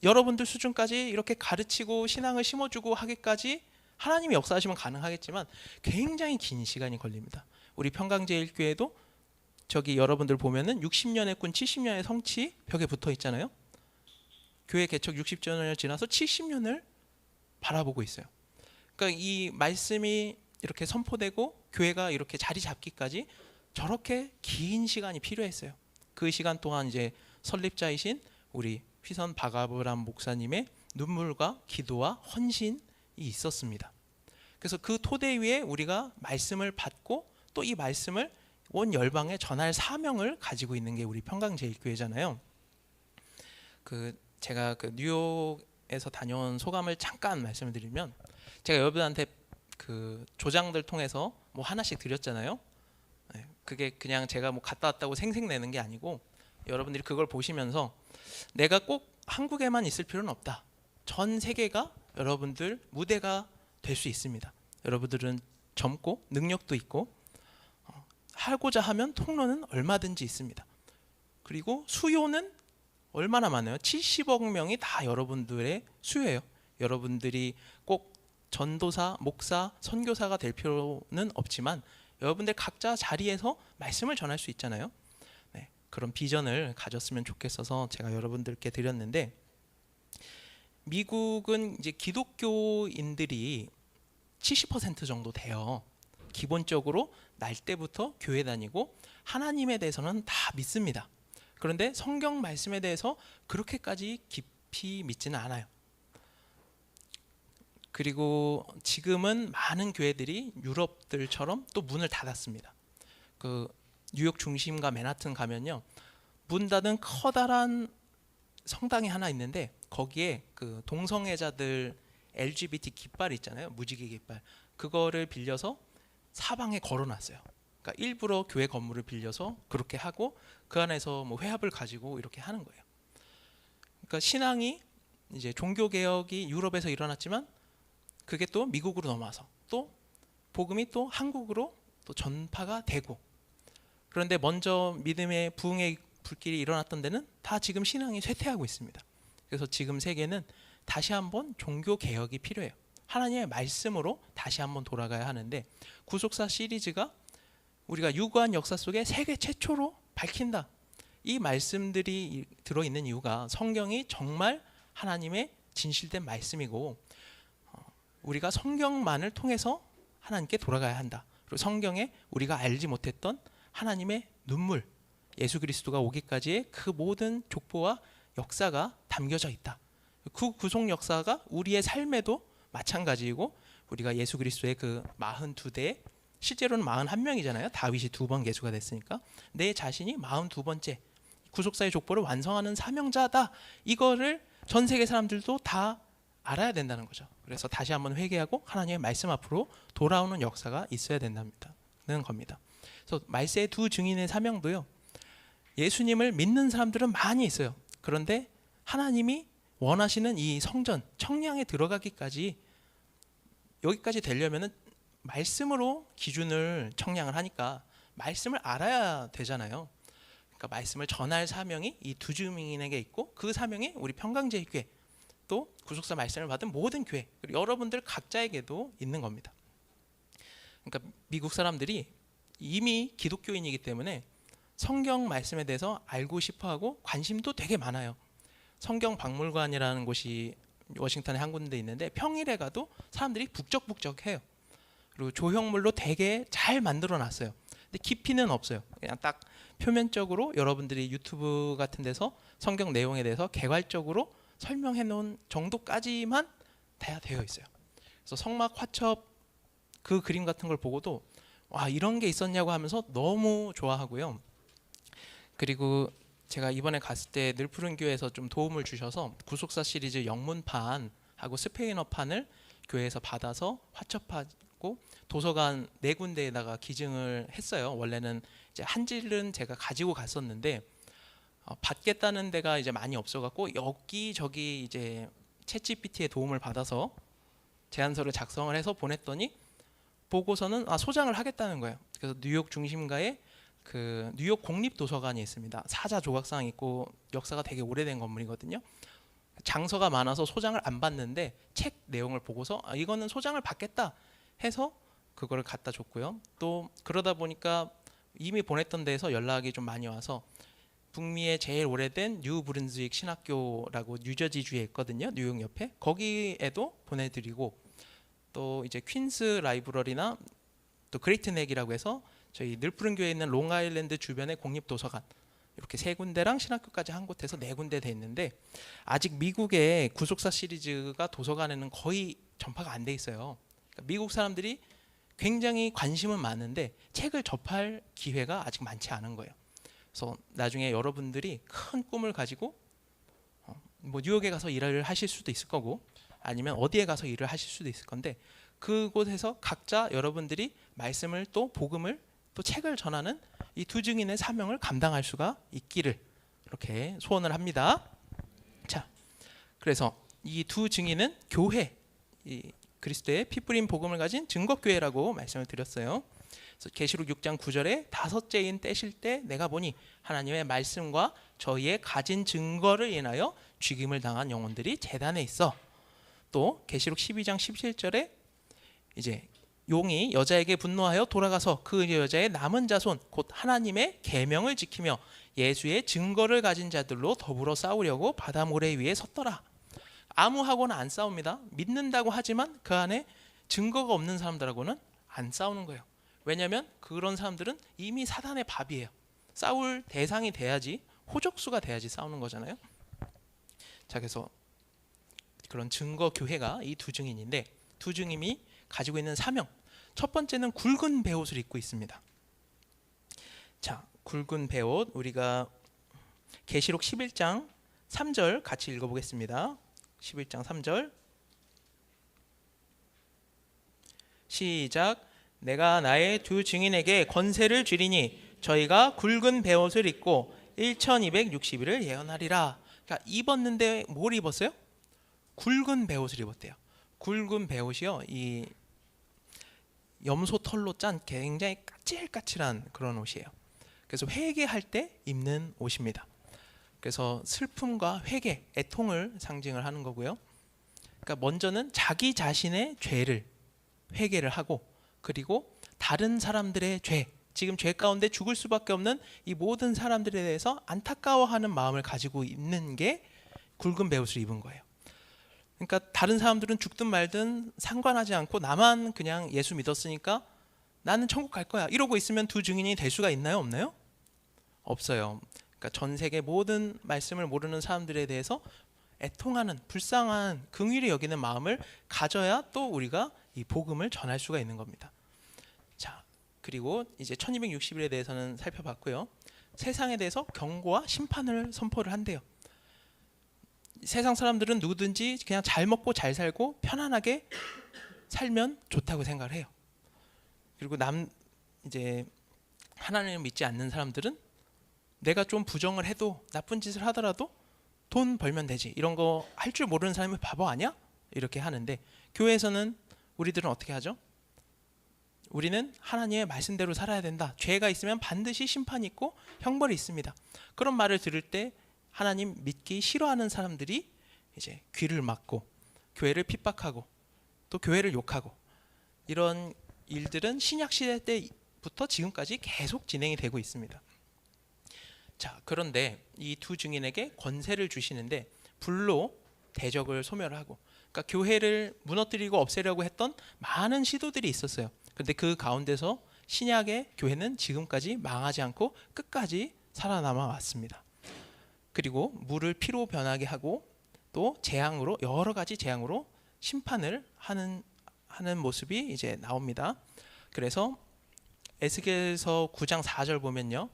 A: 여러분들 수준까지 이렇게 가르치고 신앙을 심어주고 하기까지 하나님이 역사하시면 가능하겠지만 굉장히 긴 시간이 걸립니다. 우리 평강제일교회도 저기 여러분들 보면은 60년의 꾼 70년의 성취 벽에 붙어 있잖아요. 교회 개척 60주년을 지나서 70년을 바라보고 있어요. 그러니까 이 말씀이 이렇게 선포되고 교회가 이렇게 자리 잡기까지 저렇게 긴 시간이 필요했어요. 그 시간 동안 이제 설립자이신 우리 휘선 박아브람 목사님의 눈물과 기도와 헌신이 있었습니다. 그래서 그 토대 위에 우리가 말씀을 받고 또 이 말씀을 온 열방에 전할 사명을 가지고 있는 게 우리 평강제일교회잖아요. 제가 그 뉴욕에서 다녀온 소감을 잠깐 말씀을 드리면, 제가 여러분한테 그 조장들 통해서 뭐 하나씩 드렸잖아요. 그게 그냥 제가 뭐 갔다 왔다고 생색내는 게 아니고, 여러분들이 그걸 보시면서 내가 꼭 한국에만 있을 필요는 없다. 전 세계가 여러분들 무대가 될 수 있습니다. 여러분들은 젊고 능력도 있고 하고자 하면 통로는 얼마든지 있습니다. 그리고 수요는 얼마나 많아요? 70억 명이 다 여러분들의 수요예요. 여러분들이 꼭 전도사, 목사, 선교사가 될 필요는 없지만 여러분들 각자 자리에서 말씀을 전할 수 있잖아요. 네, 그런 비전을 가졌으면 좋겠어서 제가 여러분들께 드렸는데, 미국은 이제 기독교인들이 70% 정도 돼요. 기본적으로 날 때부터 교회 다니고 하나님에 대해서는 다 믿습니다. 그런데 성경 말씀에 대해서 그렇게까지 깊이 믿지는 않아요. 그리고 지금은 많은 교회들이 유럽들처럼 또 문을 닫았습니다. 그 뉴욕 중심가 맨하튼 가면요, 문 닫은 커다란 성당이 하나 있는데 거기에 그 동성애자들 LGBT 깃발 있잖아요, 무지개 깃발, 그거를 빌려서 사방에 걸어놨어요. 그러니까 일부러 교회 건물을 빌려서 그렇게 하고 그 안에서 뭐 회합을 가지고 이렇게 하는 거예요. 그러니까 신앙이 이제 종교 개혁이 유럽에서 일어났지만 그게 또 미국으로 넘어와서 또 복음이 또 한국으로 또 전파가 되고, 그런데 먼저 믿음의 부흥의 불길이 일어났던 데는 다 지금 신앙이 쇠퇴하고 있습니다. 그래서 지금 세계는 다시 한번 종교 개혁이 필요해요. 하나님의 말씀으로 다시 한번 돌아가야 하는데, 구속사 시리즈가 우리가 유구한 역사 속에 세계 최초로 밝힌다. 이 말씀들이 들어있는 이유가 성경이 정말 하나님의 진실된 말씀이고, 우리가 성경만을 통해서 하나님께 돌아가야 한다. 그리고 성경에 우리가 알지 못했던 하나님의 눈물, 예수 그리스도가 오기까지의 그 모든 족보와 역사가 담겨져 있다. 그 구속 역사가 우리의 삶에도 마찬가지이고 우리가 예수 그리스도의 그 42대, 실제로는 41명이잖아요. 다윗이 2번 계수가 됐으니까. 내 자신이 42번째 구속사의 족보를 완성하는 사명자다. 이거를 전 세계 사람들도 다 알아야 된다는 거죠. 그래서 다시 한번 회개하고 하나님의 말씀 앞으로 돌아오는 역사가 있어야 된다는 겁니다. 그래서 말세의 두 증인의 사명도요, 예수님을 믿는 사람들은 많이 있어요. 그런데 하나님이 원하시는 이 성전 청량에 들어가기까지, 여기까지 되려면은 말씀으로 기준을 청량을 하니까 말씀을 알아야 되잖아요. 그러니까 말씀을 전할 사명이 이 두 증인에게 있고, 그 사명이 우리 평강제일교회, 또 구속사 말씀을 받은 모든 교회, 그리고 여러분들 각자에게도 있는 겁니다. 그러니까 미국 사람들이 이미 기독교인이기 때문에 성경 말씀에 대해서 알고 싶어하고 관심도 되게 많아요. 성경 박물관이라는 곳이 워싱턴에 한 군데 있는데 평일에 가도 사람들이 북적북적해요. 그리고 조형물로 되게 잘 만들어 놨어요. 근데 깊이는 없어요. 그냥 딱 표면적으로 여러분들이 유튜브 같은 데서 성경 내용에 대해서 개괄적으로 설명해 놓은 정도까지만 다 되어 있어요. 그래서 성막 화첩 그 그림 같은 걸 보고도 와, 이런 게 있었냐고 하면서 너무 좋아하고요. 그리고 제가 이번에 갔을 때 늘푸른 교회에서 좀 도움을 주셔서 구속사 시리즈 영문판하고 스페인어판을 교회에서 받아서 화첩하고 도서관 4군데에다가 기증을 했어요. 원래는 이제 한 질은 제가 가지고 갔었는데 받겠다는 데가 이제 많이 없어갖고 여기저기 이제 챗GPT의 도움을 받아서 제안서를 작성을 해서 보냈더니 보고서는 소장을 하겠다는 거예요. 그래서 뉴욕 중심가에 그 뉴욕 공립도서관이 있습니다. 사자 조각상 있고 역사가 되게 오래된 건물이거든요. 장서가 많아서 소장을 안 받는데 책 내용을 보고서 이거는 소장을 받겠다 해서 그거를 갖다 줬고요. 또 그러다 보니까 이미 보냈던 데에서 연락이 좀 많이 와서 북미의 제일 오래된 뉴 브룬스윅 신학교라고 뉴저지주에 있거든요. 뉴욕 옆에. 거기에도 보내드리고, 또 이제 퀸스 라이브러리나 또 그레이트 넥이라고 해서 저희 늘푸른 교회에 있는 롱아일랜드 주변의 공립도서관, 이렇게 3군데랑 신학교까지 한 곳에서 4군데 돼 있는데, 아직 미국의 구속사 시리즈가 도서관에는 거의 전파가 안 돼 있어요. 그러니까 미국 사람들이 굉장히 관심은 많은데 책을 접할 기회가 아직 많지 않은 거예요. 그래서 나중에 여러분들이 큰 꿈을 가지고 뭐 뉴욕에 가서 일을 하실 수도 있을 거고, 아니면 어디에 가서 일을 하실 수도 있을 건데, 그곳에서 각자 여러분들이 말씀을 또 복음을 또 책을 전하는 이 두 증인의 사명을 감당할 수가 있기를 이렇게 소원을 합니다. 자, 그래서 이 두 증인은 교회, 이 그리스도의 피 뿌린 복음을 가진 증거교회라고 말씀을 드렸어요. 그래서 계시록 6장 9절에 다섯째인 때실 때 내가 보니 하나님의 말씀과 저희의 가진 증거를 인하여 죽임을 당한 영혼들이 제단에 있어. 또 계시록 12장 17절에 이제 용이 여자에게 분노하여 돌아가서 그 여자의 남은 자손 곧 하나님의 계명을 지키며 예수의 증거를 가진 자들로 더불어 싸우려고 바다 모래 위에 섰더라. 아무하고는 안 싸웁니다. 믿는다고 하지만 그 안에 증거가 없는 사람들하고는 안 싸우는 거예요. 왜냐하면 그런 사람들은 이미 사단의 밥이에요. 싸울 대상이 돼야지, 호적수가 돼야지 싸우는 거잖아요. 자, 그래서 그런 증거 교회가 이 두 증인인데, 두 증인이 가지고 있는 사명, 첫 번째는 굵은 베옷을 입고 있습니다. 자, 굵은 베옷, 우리가 계시록 11장 3절 같이 읽어보겠습니다. 11장 3절 시작. 내가 나의 두 증인에게 권세를 주리니 저희가 굵은 베옷을 입고 1260일을 예언하리라. 그러니까 입었는데 뭘 입었어요? 굵은 베옷을 입었대요. 굵은 베옷이요, 이 염소 털로 짠 굉장히 까칠까칠한 그런 옷이에요. 그래서 회개할 때 입는 옷입니다. 그래서 슬픔과 회개, 애통을 상징을 하는 거고요. 그러니까 먼저는 자기 자신의 죄를 회개를 하고, 그리고 다른 사람들의 죄, 지금 죄 가운데 죽을 수밖에 없는 이 모든 사람들에 대해서 안타까워하는 마음을 가지고 있는 게 굵은 베옷을 입은 거예요. 그러니까 다른 사람들은 죽든 말든 상관하지 않고 나만 그냥 예수 믿었으니까 나는 천국 갈 거야 이러고 있으면 두 증인이 될 수가 있나요? 없나요? 없어요. 그러니까 전 세계 모든 말씀을 모르는 사람들에 대해서 애통하는, 불쌍한, 긍휼히 여기는 마음을 가져야 또 우리가 이 복음을 전할 수가 있는 겁니다. 자, 그리고 이제 1260일에 대해서는 살펴봤고요. 세상에 대해서 경고와 심판을 선포를 한대요. 세상 사람들은 누구든지 그냥 잘 먹고 잘 살고 편안하게 살면 좋다고 생각을 해요. 그리고 이제 하나님을 믿지 않는 사람들은 내가 좀 부정을 해도 나쁜 짓을 하더라도 돈 벌면 되지, 이런 거 할 줄 모르는 사람이 바보 아니야? 이렇게 하는데, 교회에서는 우리들은 어떻게 하죠? 우리는 하나님의 말씀대로 살아야 된다. 죄가 있으면 반드시 심판이 있고 형벌이 있습니다. 그런 말을 들을 때 하나님 믿기 싫어하는 사람들이 이제 귀를 막고 교회를 핍박하고 또 교회를 욕하고, 이런 일들은 신약 시대 때부터 지금까지 계속 진행이 되고 있습니다. 자, 그런데 이 두 증인에게 권세를 주시는데 불로 대적을 소멸하고, 그러니까 교회를 무너뜨리고 없애려고 했던 많은 시도들이 있었어요. 그런데 그 가운데서 신약의 교회는 지금까지 망하지 않고 끝까지 살아남아 왔습니다. 그리고 물을 피로 변하게 하고 또 재앙으로, 여러 가지 재앙으로 심판을 하는 모습이 이제 나옵니다. 그래서 에스겔서 9장 4절 보면요,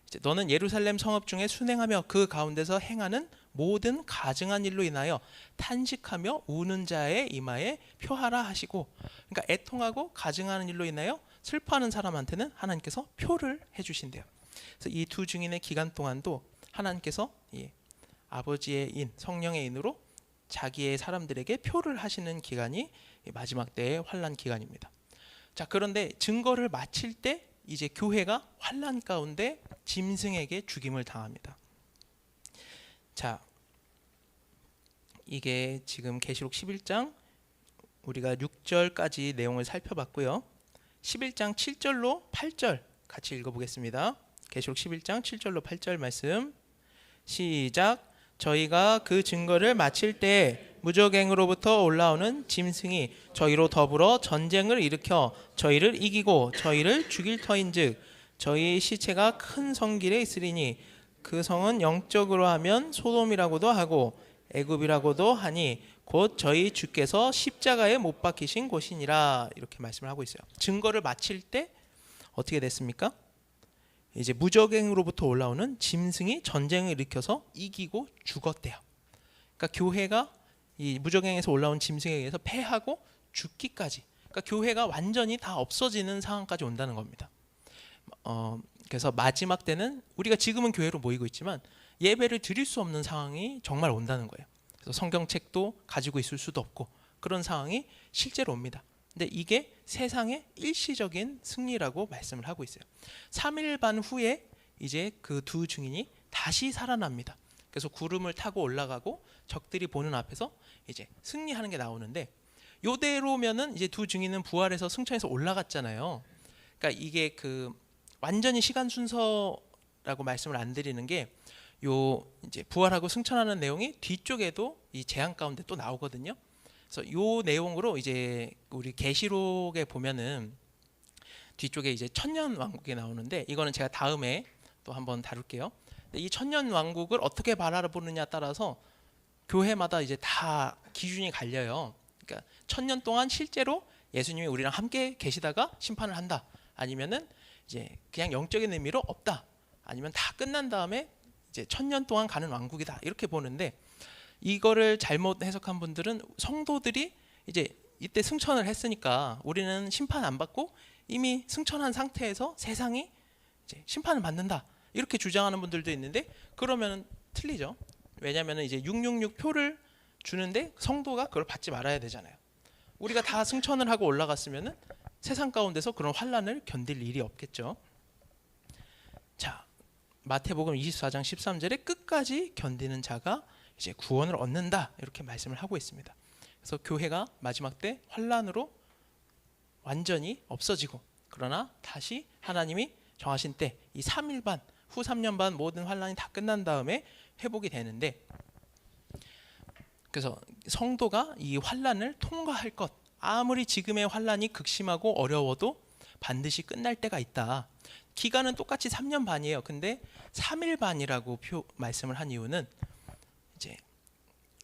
A: 이제 너는 예루살렘 성읍 중에 순행하며 그 가운데서 행하는 모든 가증한 일로 인하여 탄식하며 우는 자의 이마에 표하라 하시고, 그러니까 애통하고 가증하는 일로 인하여 슬퍼하는 사람한테는 하나님께서 표를 해주신대요. 그래서 이 두 증인의 기간 동안도 하나님께서 아버지의 인, 성령의 인으로 자기의 사람들에게 표를 하시는 기간이 마지막 때의 환난 기간입니다. 자, 그런데 증거를 마칠 때 이제 교회가 환난 가운데 짐승에게 죽임을 당합니다. 자, 이게 지금 계시록 11장 우리가 6절까지 내용을 살펴봤고요. 11장 7절로 8절 같이 읽어보겠습니다. 계시록 11장 7절로 8절 말씀 시작. 저희가 그 증거를 마칠 때 무저갱으로부터 올라오는 짐승이 저희로 더불어 전쟁을 일으켜 저희를 이기고 저희를 죽일 터인즉 저희 시체가 큰 성길에 있으리니 그 성은 영적으로 하면 소돔이라고도 하고 애굽이라고도 하니 곧 저희 주께서 십자가에 못 박히신 곳이니라, 이렇게 말씀을 하고 있어요. 증거를 마칠 때 어떻게 됐습니까? 이제 무저갱으로부터 올라오는 짐승이 전쟁을 일으켜서 이기고 죽었대요. 그러니까 교회가 이 무저갱에서 올라온 짐승에 의해서 패하고 죽기까지, 그러니까 교회가 완전히 다 없어지는 상황까지 온다는 겁니다. 그래서 마지막 때는 우리가 지금은 교회로 모이고 있지만 예배를 드릴 수 없는 상황이 정말 온다는 거예요. 그래서 성경책도 가지고 있을 수도 없고 그런 상황이 실제로 옵니다. 근데 이게 세상의 일시적인 승리라고 말씀을 하고 있어요. 3일 반 후에 이제 그 두 증인이 다시 살아납니다. 그래서 구름을 타고 올라가고 적들이 보는 앞에서 이제 승리하는 게 나오는데, 요대로면은 이제 두 증인은 부활해서 승천해서 올라갔잖아요. 그러니까 이게 그 완전히 시간 순서라고 말씀을 안 드리는 게, 요 이제 부활하고 승천하는 내용이 뒤쪽에도 이 재앙 가운데 또 나오거든요. 그래서 요 내용으로 이제 우리 계시록에 보면은 뒤쪽에 이제 천년 왕국이 나오는데, 이거는 제가 다음에 또 한번 다룰게요. 이 천년 왕국을 어떻게 바라보느냐 따라서 교회마다 이제 다 기준이 갈려요. 그러니까 천년 동안 실제로 예수님이 우리랑 함께 계시다가 심판을 한다, 아니면은 이제 그냥 영적인 의미로 없다, 아니면 다 끝난 다음에 이제 천년 동안 가는 왕국이다, 이렇게 보는데, 이거를 잘못 해석한 분들은 성도들이 이제 이때 승천을 했으니까 우리는 심판 안 받고 이미 승천한 상태에서 세상이 이제 심판을 받는다, 이렇게 주장하는 분들도 있는데, 그러면 틀리죠. 왜냐하면 이제 666 표를 주는데 성도가 그걸 받지 말아야 되잖아요. 우리가 다 승천을 하고 올라갔으면은 세상 가운데서 그런 환난을 견딜 일이 없겠죠. 자, 마태복음 24장 13절에 끝까지 견디는 자가 이제 구원을 얻는다, 이렇게 말씀을 하고 있습니다. 그래서 교회가 마지막 때 환난으로 완전히 없어지고, 그러나 다시 하나님이 정하신 때 이 3일 반, 후 3년 반 모든 환난이 다 끝난 다음에 회복이 되는데, 그래서 성도가 이 환난을 통과할 것, 아무리 지금의 환난이 극심하고 어려워도 반드시 끝날 때가 있다. 기간은 똑같이 3년 반이에요. 근데 3일 반이라고 말씀을 한 이유는 이제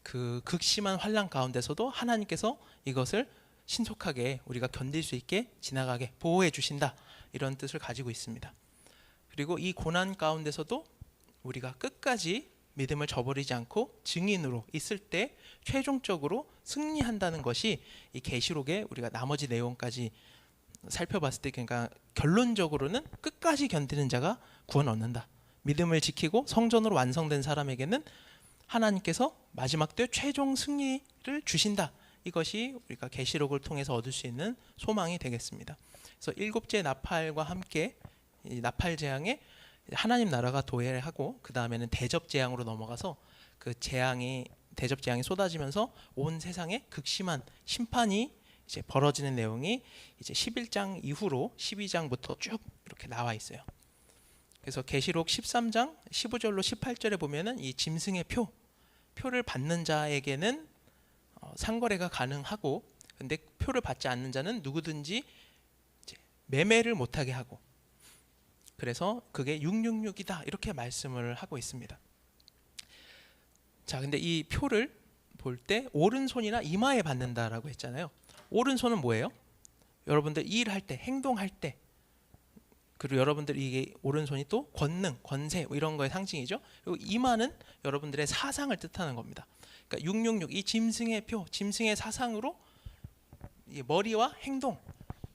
A: 그 극심한 환난 가운데서도 하나님께서 이것을 신속하게 우리가 견딜 수 있게 지나가게 보호해 주신다, 이런 뜻을 가지고 있습니다. 그리고 이 고난 가운데서도 우리가 끝까지 믿음을 저버리지 않고 증인으로 있을 때 최종적으로 승리한다는 것이 이 계시록의 우리가 나머지 내용까지 살펴봤을 때, 그러니까 결론적으로는 끝까지 견디는 자가 구원 얻는다. 믿음을 지키고 성전으로 완성된 사람에게는 하나님께서 마지막 때 최종 승리를 주신다. 이것이 우리가 계시록을 통해서 얻을 수 있는 소망이 되겠습니다. 그래서 일곱째 나팔과 함께 이 나팔 재앙에 하나님 나라가 도래를 하고, 그 다음에는 대접 재앙으로 넘어가서 그 대접 재앙이 쏟아지면서 온 세상에 극심한 심판이 이제 벌어지는 내용이 이제 11장 이후로 12장부터 쭉 이렇게 나와 있어요. 그래서 계시록 13장 15절로 18절에 보면은 이 짐승의 표를 받는 자에게는 상거래가 가능하고, 근데 표를 받지 않는 자는 누구든지 이제 매매를 못하게 하고, 그래서 그게 666이다 이렇게 말씀을 하고 있습니다. 자, 근데 이 표를 볼 때 오른손이나 이마에 받는다라고 했잖아요. 오른손은 뭐예요? 여러분들 일할 때, 행동할 때, 그리고 여러분들 이게 오른손이 또 권능, 권세 이런 거의 상징이죠. 그리고 이마는 여러분들의 사상을 뜻하는 겁니다. 그러니까 666, 이 짐승의 표, 짐승의 사상으로 이 머리와 행동,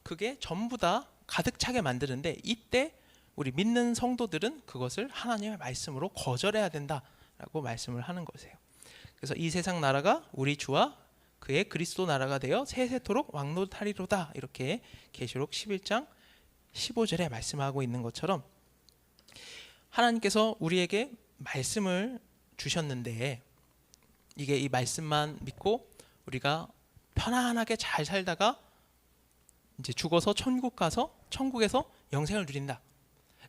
A: 그게 전부 다 가득 차게 만드는데, 이때 우리 믿는 성도들은 그것을 하나님의 말씀으로 거절해야 된다라고 말씀을 하는 것이에요. 그래서 이 세상 나라가 우리 주와 그의 그리스도 나라가 되어 세세토록 왕노하리로다, 이렇게 계시록 11장 15절에 말씀하고 있는 것처럼 하나님께서 우리에게 말씀을 주셨는데, 이게 이 말씀만 믿고 우리가 편안하게 잘 살다가 이제 죽어서 천국 가서 천국에서 영생을 누린다,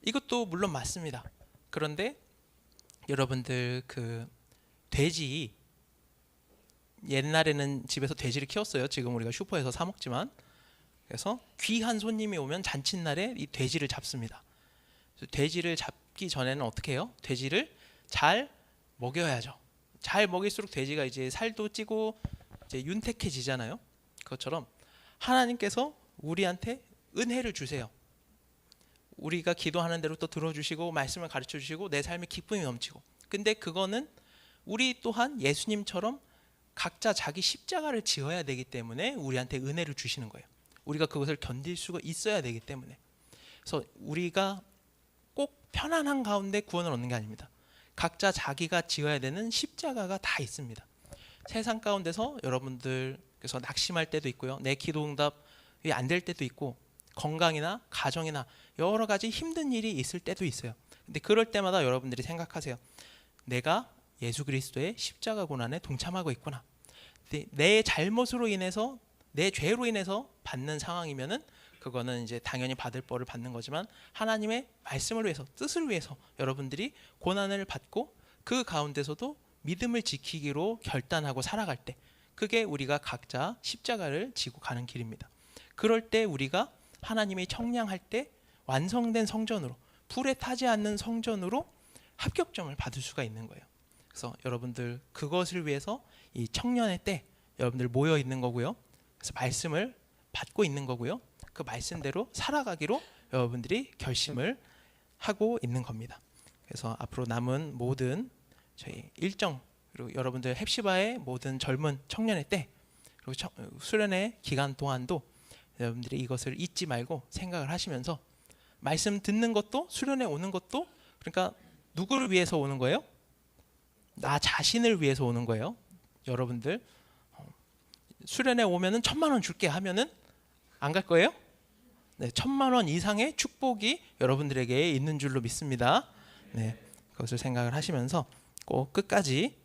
A: 이것도 물론 맞습니다. 그런데 여러분들 그 돼지, 옛날에는 집에서 돼지를 키웠어요. 지금 우리가 슈퍼에서 사 먹지만, 그래서 귀한 손님이 오면 잔칫날에 이 돼지를 잡습니다. 그래서 돼지를 잡기 전에는 어떻게 해요? 돼지를 잘 먹여야죠. 잘 먹일수록 돼지가 이제 살도 찌고 이제 윤택해지잖아요. 그것처럼 하나님께서 우리한테 은혜를 주세요. 우리가 기도하는 대로 또 들어주시고 말씀을 가르쳐 주시고 내 삶에 기쁨이 넘치고, 근데 그거는 우리 또한 예수님처럼 각자 자기 십자가를 지어야 되기 때문에 우리한테 은혜를 주시는 거예요. 우리가 그것을 견딜 수가 있어야 되기 때문에. 그래서 우리가 꼭 편안한 가운데 구원을 얻는 게 아닙니다. 각자 자기가 지어야 되는 십자가가 다 있습니다. 세상 가운데서 여러분들께서 낙심할 때도 있고요, 내 기도 응답이 안 될 때도 있고, 건강이나 가정이나 여러 가지 힘든 일이 있을 때도 있어요. 근데 그럴 때마다 여러분들이 생각하세요. 내가 예수 그리스도의 십자가 고난에 동참하고 있구나. 내 잘못으로 인해서, 내 죄로 인해서 받는 상황이면은 그거는 이제 당연히 받을 벌을 받는 거지만, 하나님의 말씀을 위해서, 뜻을 위해서 여러분들이 고난을 받고 그 가운데서도 믿음을 지키기로 결단하고 살아갈 때, 그게 우리가 각자 십자가를 지고 가는 길입니다. 그럴 때 우리가 하나님이 청량할 때 완성된 성전으로, 불에 타지 않는 성전으로 합격점을 받을 수가 있는 거예요. 그래서 여러분들 그것을 위해서 이 청년의 때 여러분들 모여 있는 거고요. 그래서 말씀을 받고 있는 거고요. 그 말씀대로 살아가기로 여러분들이 결심을 하고 있는 겁니다. 그래서 앞으로 남은 모든 저희 일정, 그리고 여러분들 헵시바의 모든 젊은 청년의 때, 그리고 수련의 기간 동안도 여러분들이 이것을 잊지 말고 생각을 하시면서, 말씀 듣는 것도, 수련회 오는 것도, 그러니까 누구를 위해서 오는 거예요? 나 자신을 위해서 오는 거예요. 여러분들 수련회 오면은 1,000,000원 줄게 하면은 안 갈 거예요? 네, 1,000,000원 이상의 축복이 여러분들에게 있는 줄로 믿습니다. 네, 그것을 생각을 하시면서 꼭 끝까지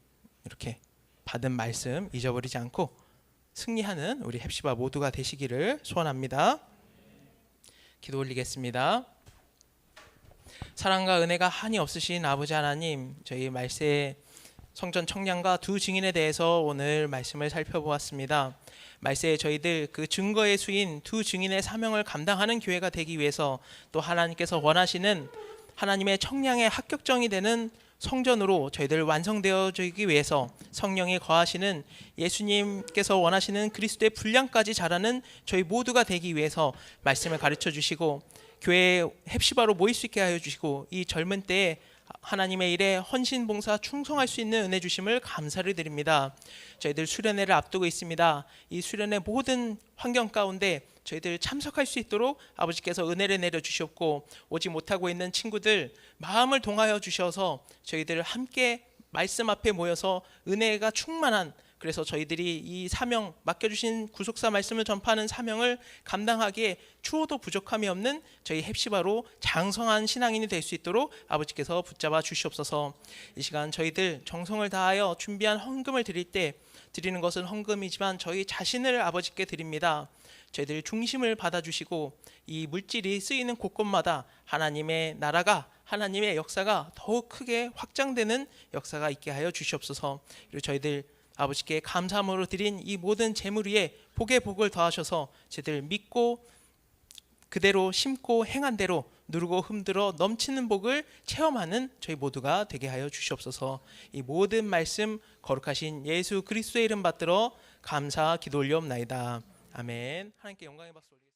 A: 이렇게 받은 말씀 잊어버리지 않고 승리하는 우리 헵시바 모두가 되시기를 소원합니다. 기도 올리겠습니다. 사랑과 은혜가 한이 없으신 아버지 하나님, 저희 말세 성전 청량과 두 증인에 대해서 오늘 말씀을 살펴보았습니다. 말세에 저희들 그 증거의 수인 두 증인의 사명을 감당하는 교회가 되기 위해서, 또 하나님께서 원하시는 하나님의 청량의 합격정이 되는 성전으로 저희들 완성되어지기 위해서 성령이 거하시는 예수님께서 원하시는 그리스도의 분량까지 자라는 저희 모두가 되기 위해서 말씀을 가르쳐 주시고 교회 헵시바로 모일 수 있게 하여 주시고 이 젊은 때에 하나님의 일에 헌신 봉사 충성할 수 있는 은혜 주심을 감사를 드립니다. 저희들 수련회를 앞두고 있습니다. 이 수련회 모든 환경 가운데 저희들 참석할 수 있도록 아버지께서 은혜를 내려 주셨고 오지 못하고 있는 친구들 마음을 동하여 주셔서 저희들 함께 말씀 앞에 모여서 은혜가 충만한, 그래서 저희들이 이 사명 맡겨주신 구속사 말씀을 전파하는 사명을 감당하기에 추호도 부족함이 없는 저희 헵시바로 장성한 신앙인이 될 수 있도록 아버지께서 붙잡아 주시옵소서. 이 시간 저희들 정성을 다하여 준비한 헌금을 드릴 때 드리는 것은 헌금이지만 저희 자신을 아버지께 드립니다. 저희들 중심을 받아주시고 이 물질이 쓰이는 곳곳마다 하나님의 나라가, 하나님의 역사가 더욱 크게 확장되는 역사가 있게 하여 주시옵소서. 그리고 저희들 아버지께 감사함으로 드린 이 모든 재물 위에 복의 복을 더하셔서 저희들 믿고 그대로 심고 행한 대로 누르고 흔들어 넘치는 복을 체험하는 저희 모두가 되게 하여 주시옵소서. 이 모든 말씀 거룩하신 예수 그리스도의 이름 받들어 감사 기도 올리옵나이다. 아멘. 하나님께 영광의 박수 올리겠습니다.